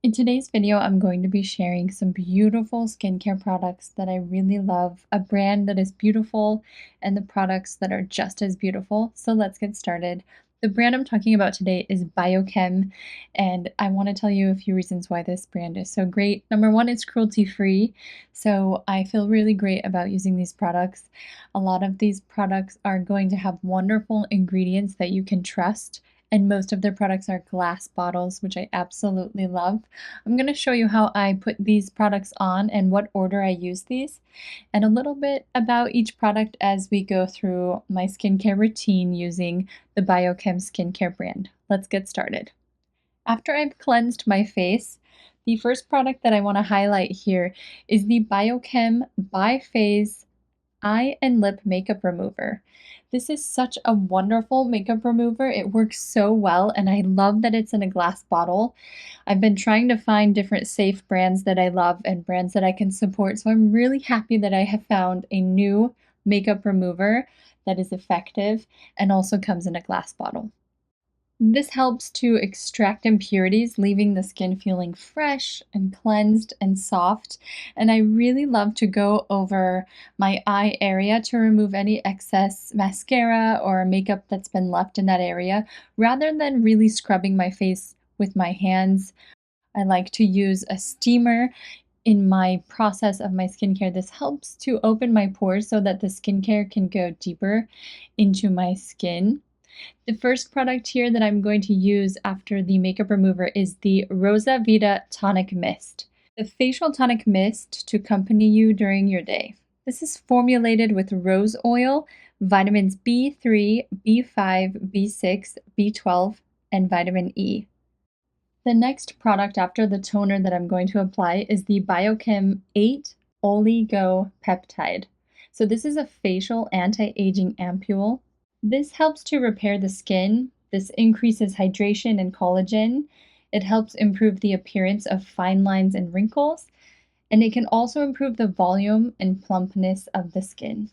In today's video, I'm going to be sharing some beautiful skincare products that I really love, a brand that is beautiful, and the products that are just as beautiful. So let's get started. The brand I'm talking about today is BIOCHEM, and I want to tell you a few reasons why this brand is so great. Number one, it's cruelty-free, so I feel really great about using these products. A lot of these products are going to have wonderful ingredients that you can trust, and most of their products are glass bottles, which I absolutely love. I'm going to show you how I put these products on and what order I use these, and a little bit about each product as we go through my skincare routine using the BIOCHEM skincare brand. Let's get started. After I've cleansed my face, the first product that I want to highlight here is the BIOCHEM Bi-Phase Eye and Lip Makeup Remover. This is such a wonderful makeup remover. It works so well, and I love that it's in a glass bottle. I've been trying to find different safe brands that I love and brands that I can support, so I'm really happy that I have found a new makeup remover that is effective and also comes in a glass bottle. This helps to extract impurities, leaving the skin feeling fresh and cleansed and soft. And I really love to go over my eye area to remove any excess mascara or makeup that's been left in that area, rather than really scrubbing my face with my hands. I like to use a steamer in my process of my skincare. This helps to open my pores so that the skincare can go deeper into my skin. The first product here that I'm going to use after the makeup remover is the Rosa Vita Tonic Mist, the facial tonic mist to accompany you during your day. This is formulated with rose oil, vitamins B3, B5, B6, B12, and vitamin E. The next product after the toner that I'm going to apply is the BIOCHEM 8 Oligo Peptide. So this is a facial anti-aging ampoule. This helps to repair the skin. This increases hydration and collagen. It helps improve the appearance of fine lines and wrinkles, and it can also improve the volume and plumpness of the skin.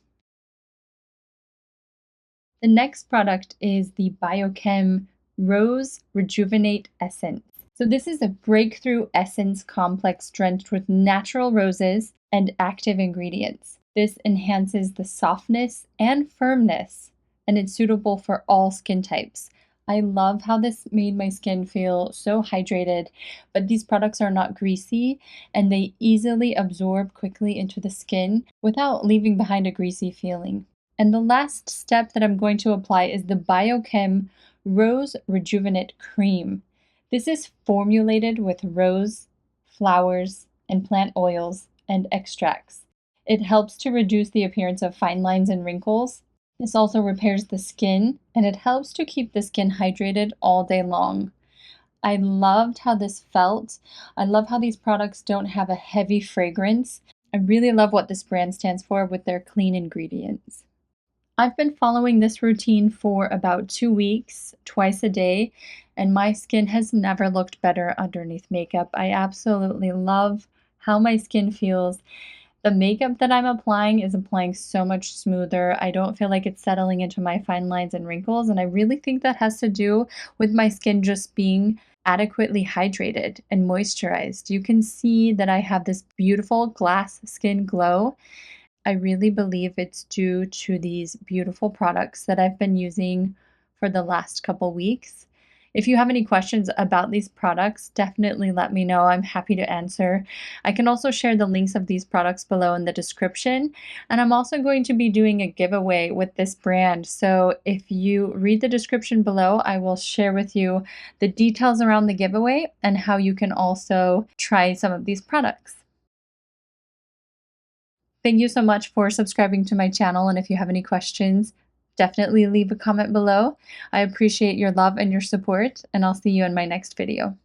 The next product is the BIOCHEM Rose Rejuvenate Essence. So this is a breakthrough essence complex drenched with natural roses and active ingredients. This enhances the softness and firmness, and it's suitable for all skin types. I love how this made my skin feel so hydrated, but these products are not greasy and they easily absorb quickly into the skin without leaving behind a greasy feeling. And the last step that I'm going to apply is the BIOCHEM Rose Rejuvenate Cream. This is formulated with rose, flowers, and plant oils and extracts. It helps to reduce the appearance of fine lines and wrinkles. This also repairs the skin, and it helps to keep the skin hydrated all day long. I loved how this felt. I love how these products don't have a heavy fragrance. I really love what this brand stands for with their clean ingredients. I've been following this routine for about 2 weeks, twice a day, and my skin has never looked better underneath makeup. I absolutely love how my skin feels. The makeup that I'm applying is applying so much smoother. I don't feel like it's settling into my fine lines and wrinkles, and I really think that has to do with my skin just being adequately hydrated and moisturized. You can see that I have this beautiful glass skin glow. I really believe it's due to these beautiful products that I've been using for the last couple weeks. If you have any questions about these products, definitely let me know. I'm happy to answer. I can also share the links of these products below in the description. And I'm also going to be doing a giveaway with this brand. So if you read the description below, I will share with you the details around the giveaway and how you can also try some of these products. Thank you so much for subscribing to my channel, and if you have any questions, definitely leave a comment below. I appreciate your love and your support, and I'll see you in my next video.